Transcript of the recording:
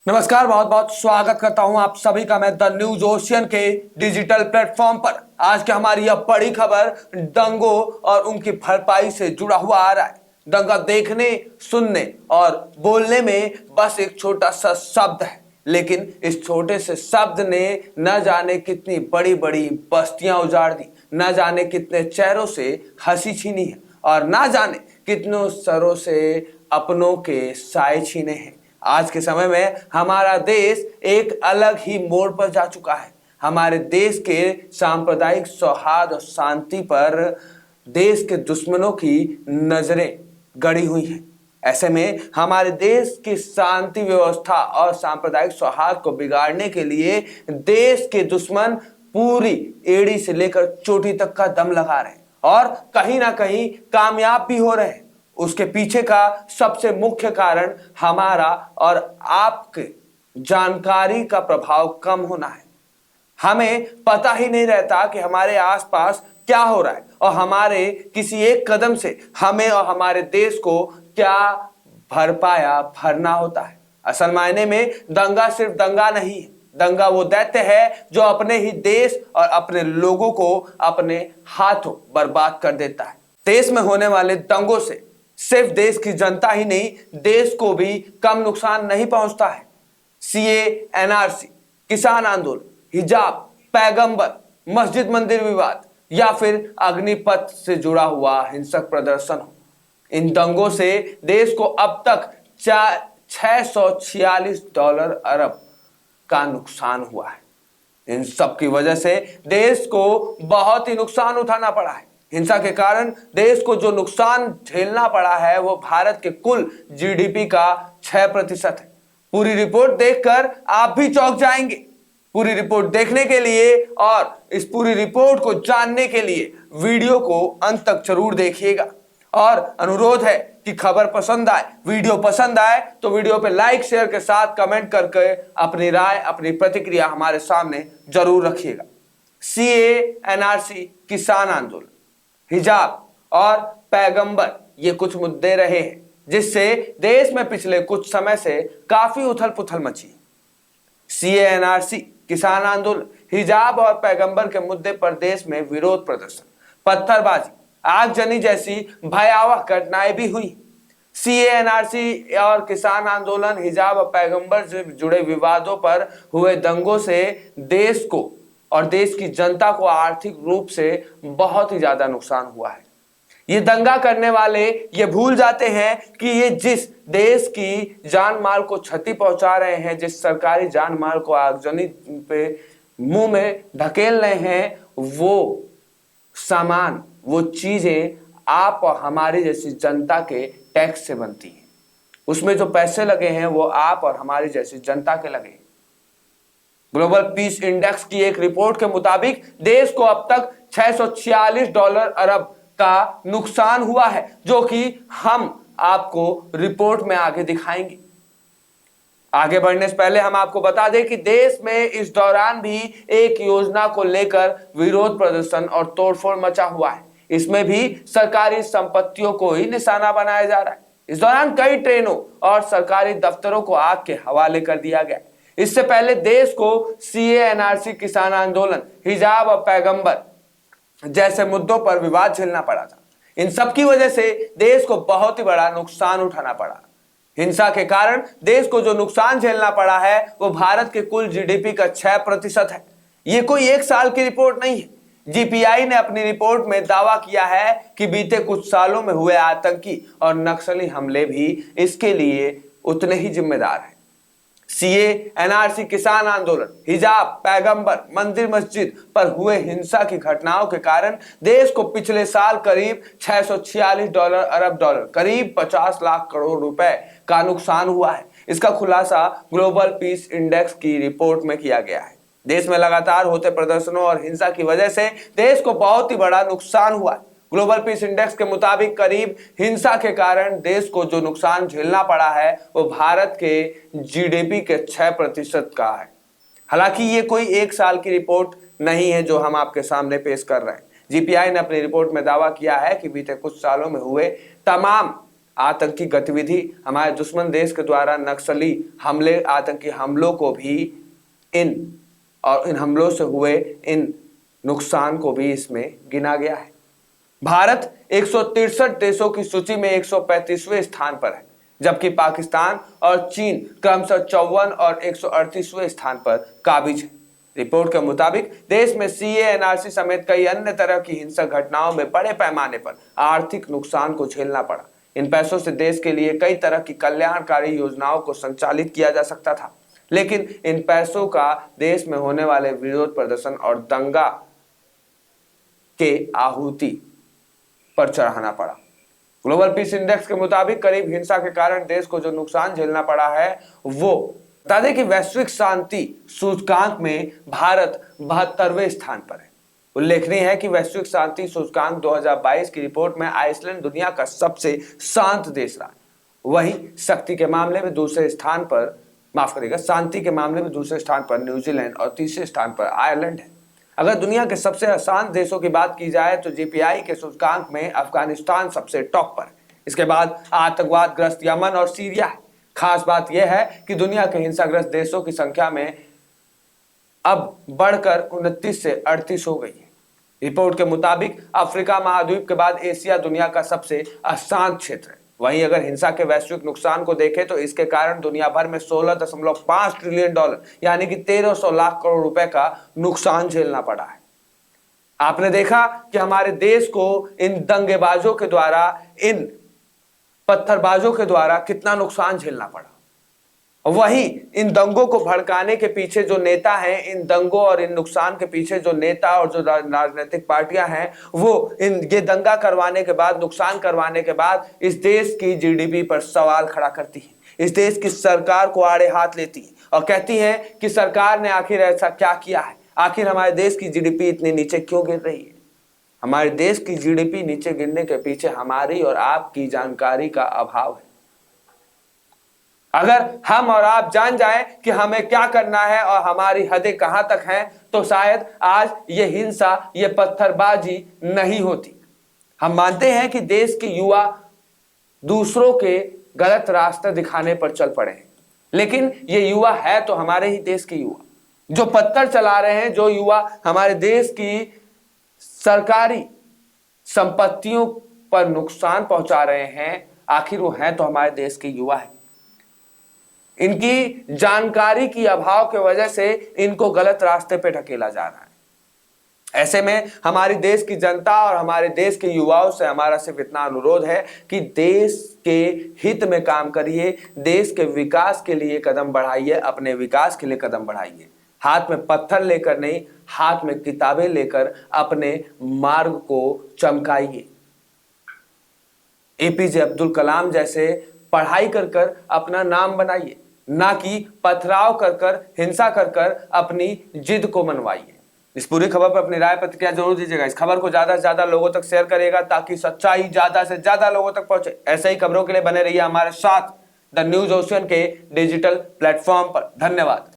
नमस्कार, बहुत बहुत स्वागत करता हूं आप सभी का मैं द न्यूज ओशियन के डिजिटल प्लेटफॉर्म पर। आज की हमारी यह बड़ी खबर दंगों और उनकी भरपाई से जुड़ा हुआ आ रहा है। दंगा देखने, सुनने और बोलने में बस एक छोटा सा शब्द है, लेकिन इस छोटे से शब्द ने न जाने कितनी बड़ी बड़ी बस्तियां उजाड़ दी, न जाने कितने चेहरों से हंसी छीनी है और न जाने कितनों सरों से अपनों के साए छीने हैं। आज के समय में हमारा देश एक अलग ही मोड़ पर जा चुका है। हमारे देश के सांप्रदायिक सौहार्द और शांति पर देश के दुश्मनों की नजरें गड़ी हुई हैं। ऐसे में हमारे देश की शांति व्यवस्था और सांप्रदायिक सौहार्द को बिगाड़ने के लिए देश के दुश्मन पूरी एड़ी से लेकर चोटी तक का दम लगा रहे हैं और कहीं ना कहीं कामयाब भी हो रहे हैं। उसके पीछे का सबसे मुख्य कारण हमारा और आपके जानकारी का प्रभाव कम होना है। हमें पता ही नहीं रहता कि हमारे आसपास क्या हो रहा है और हमारे किसी एक कदम से हमें और हमारे देश को क्या भरपाया भरना होता है। असल मायने में दंगा सिर्फ दंगा नहीं है। दंगा वो दैत्य है जो अपने ही देश और अपने लोगों को अपने हाथों बर्बाद कर देता है। देश में होने वाले दंगों से सिर्फ देश की जनता ही नहीं, देश को भी कम नुकसान नहीं पहुंचता है। सीए, एनआरसी, किसान आंदोलन, हिजाब, पैगंबर, मस्जिद मंदिर विवाद या फिर अग्निपथ से जुड़ा हुआ हिंसक प्रदर्शन हो, इन दंगों से देश को अब तक $646 अरब का नुकसान हुआ है। इन सब की वजह से देश को बहुत ही नुकसान उठाना पड़ा है। हिंसा के कारण देश को जो नुकसान झेलना पड़ा है वो भारत के कुल जीडीपी का 6% है। पूरी रिपोर्ट देखकर आप भी चौंक जाएंगे। पूरी रिपोर्ट देखने के लिए और इस पूरी रिपोर्ट को जानने के लिए वीडियो को अंत तक जरूर देखिएगा। और अनुरोध है कि खबर पसंद आए, वीडियो पसंद आए तो वीडियो पे लाइक शेयर के साथ कमेंट करके अपनी राय, अपनी प्रतिक्रिया हमारे सामने जरूर रखिएगा। सीए, एनआरसी, किसान आंदोलन, हिजाब और पैगंबर ये कुछ मुद्दे रहे हैं जिससे देश में पिछले कुछ समय से काफी उथल पुथल मची। सीए, एनआरसी, किसान आंदोलन, हिजाब और पैगंबर के मुद्दे पर देश में विरोध प्रदर्शन, पत्थरबाजी, आगजनी जैसी भयावह घटनाएं भी हुई। सीए, एनआरसी और किसान आंदोलन, हिजाब और पैगंबर से जुड़े विवादों पर हुए दंगों से देश को और देश की जनता को आर्थिक रूप से बहुत ही ज्यादा नुकसान हुआ है। ये दंगा करने वाले ये भूल जाते हैं कि ये जिस देश की जान माल को क्षति पहुंचा रहे हैं, जिस सरकारी जान माल को आगजनी पे मुंह में ढकेल रहे हैं, वो सामान, वो चीजें आप और हमारी जैसी जनता के टैक्स से बनती हैं। उसमें जो पैसे लगे हैं वो आप और हमारी जैसी जनता के लगे हैं। ग्लोबल पीस इंडेक्स की एक रिपोर्ट के मुताबिक देश को अब तक $646 अरब का नुकसान हुआ है, जो कि हम आपको रिपोर्ट में आगे दिखाएंगे। आगे बढ़ने से पहले हम आपको बता दें कि देश में इस दौरान भी एक योजना को लेकर विरोध प्रदर्शन और तोड़फोड़ मचा हुआ है। इसमें भी सरकारी संपत्तियों को ही निशाना बनाया जा रहा है। इस दौरान कई ट्रेनों और सरकारी दफ्तरों को आग के हवाले कर दिया गया। इससे पहले देश को सीए, एनआरसी, किसान आंदोलन, हिजाब और पैगंबर जैसे मुद्दों पर विवाद झेलना पड़ा था। इन सब की वजह से देश को बहुत ही बड़ा नुकसान उठाना पड़ा। हिंसा के कारण देश को जो नुकसान झेलना पड़ा है वो भारत के कुल जीडीपी का 6% है। ये कोई एक साल की रिपोर्ट नहीं है। जीपीआई ने अपनी रिपोर्ट में दावा किया है कि बीते कुछ सालों में हुए आतंकी और नक्सली हमले भी इसके लिए उतने ही जिम्मेदार हैं। सीए, एनआरसी, किसान आंदोलन, हिजाब, पैगंबर, मंदिर मस्जिद पर हुए हिंसा की घटनाओं के कारण देश को पिछले साल करीब $646 अरब, करीब 50 लाख करोड़ रुपए का नुकसान हुआ है। इसका खुलासा ग्लोबल पीस इंडेक्स की रिपोर्ट में किया गया है। देश में लगातार होते प्रदर्शनों और हिंसा की वजह से देश को बहुत ही बड़ा नुकसान हुआ है। ग्लोबल पीस इंडेक्स के मुताबिक करीब हिंसा के कारण देश को जो नुकसान झेलना पड़ा है वो भारत के जीडीपी के 6% का है। हालांकि ये कोई एक साल की रिपोर्ट नहीं है जो हम आपके सामने पेश कर रहे हैं। जीपीआई ने अपनी रिपोर्ट में दावा किया है कि बीते कुछ सालों में हुए तमाम आतंकी गतिविधि, हमारे दुश्मन देश के द्वारा नक्सली हमले, आतंकी हमलों को भी इन हमलों से हुए इन नुकसान को भी इसमें गिना गया है। भारत 163 देशों की सूची में 135वें स्थान पर है, जबकि पाकिस्तान और चीन क्रमशः 54 और 138वें स्थान पर काबिज है। रिपोर्ट के मुताबिक देश में सीए, एनआरसी समेत कई अन्य तरह की हिंसक घटनाओं में बड़े पैमाने पर आर्थिक नुकसान को झेलना पड़ा। इन पैसों से देश के लिए कई तरह की कल्याणकारी योजनाओं को संचालित किया जा सकता था, लेकिन इन पैसों का देश में होने वाले विरोध प्रदर्शन और दंगा के आहुति पर चढ़ाना पड़ा। ग्लोबल पीस इंडेक्स के मुताबिक करीब हिंसा के कारण देश को जो नुकसान झेलना पड़ा है, वो बता दें कि वैश्विक शांति सूचकांक में भारत 72वें स्थान पर है। उल्लेखनीय है कि वैश्विक शांति सूचकांक 2022 की रिपोर्ट में आइसलैंड दुनिया का सबसे शांत देश रहा। वहीं शक्ति के मामले में दूसरे स्थान पर, माफ करिएगा, शांति के मामले में दूसरे स्थान पर न्यूजीलैंड और तीसरे स्थान पर आयरलैंड है। अगर दुनिया के सबसे अशांत देशों की बात की जाए तो जीपीआई के सूचकांक में अफगानिस्तान सबसे टॉप पर है। इसके बाद आतंकवाद ग्रस्त यमन और सीरिया है। खास बात यह है कि दुनिया के हिंसाग्रस्त देशों की संख्या में अब बढ़कर 29 से 38 हो गई है। रिपोर्ट के मुताबिक अफ्रीका महाद्वीप के बाद एशिया दुनिया का सबसे अशांत क्षेत्र है। वहीं अगर हिंसा के वैश्विक नुकसान को देखें तो इसके कारण दुनिया भर में 16.5 ट्रिलियन डॉलर यानी कि 1300 लाख करोड़ रुपए का नुकसान झेलना पड़ा है। आपने देखा कि हमारे देश को इन दंगेबाजों के द्वारा, इन पत्थरबाजों के द्वारा कितना नुकसान झेलना पड़ा। वहीं इन दंगों को भड़काने के पीछे जो नेता हैं, इन दंगों और इन नुकसान के पीछे जो नेता और जो राजनीतिक पार्टियां हैं, वो ये दंगा करवाने के बाद, नुकसान करवाने के बाद इस देश की जीडीपी पर सवाल खड़ा करती है। इस देश की सरकार को आड़े हाथ लेती है और कहती है कि सरकार ने आखिर ऐसा क्या किया है, आखिर हमारे देश की जीडीपी इतनी नीचे क्यों गिर रही है। हमारे देश की जीडीपी नीचे गिरने के पीछे हमारी और आपकी जानकारी का अभाव है। अगर हम और आप जान जाएं कि हमें क्या करना है और हमारी हदें कहां तक हैं, तो शायद आज ये हिंसा, ये पत्थरबाजी नहीं होती। हम मानते हैं कि देश के युवा दूसरों के गलत रास्ते दिखाने पर चल पड़े हैं, लेकिन ये युवा है तो हमारे ही देश के युवा जो पत्थर चला रहे हैं, जो युवा हमारे देश की सरकारी संपत्तियों पर नुकसान पहुंचा रहे हैं, आखिर वो हैं तो हमारे देश के युवा हैं। इनकी जानकारी की अभाव की वजह से इनको गलत रास्ते पे ढकेला जा रहा है। ऐसे में हमारी देश की जनता और हमारे देश के युवाओं से हमारा सिर्फ इतना अनुरोध है कि देश के हित में काम करिए, देश के विकास के लिए कदम बढ़ाइए, अपने विकास के लिए कदम बढ़ाइए। हाथ में पत्थर लेकर नहीं, हाथ में किताबें लेकर अपने मार्ग को चमकाइए। एपीजे अब्दुल कलाम जैसे पढ़ाई कर कर अपना नाम बनाइए, ना कि पथराव कर कर, हिंसा कर कर अपनी जिद को मनवाइए। इस पूरी खबर पर अपनी राय प्रतिक्रिया जरूर दीजिएगा। इस खबर को ज्यादा से ज्यादा लोगों तक शेयर करिएगा ताकि सच्चाई ज्यादा से ज्यादा लोगों तक पहुंचे। ऐसे ही खबरों के लिए बने रहिए हमारे साथ द न्यूज ओशियन के डिजिटल प्लेटफॉर्म पर। धन्यवाद।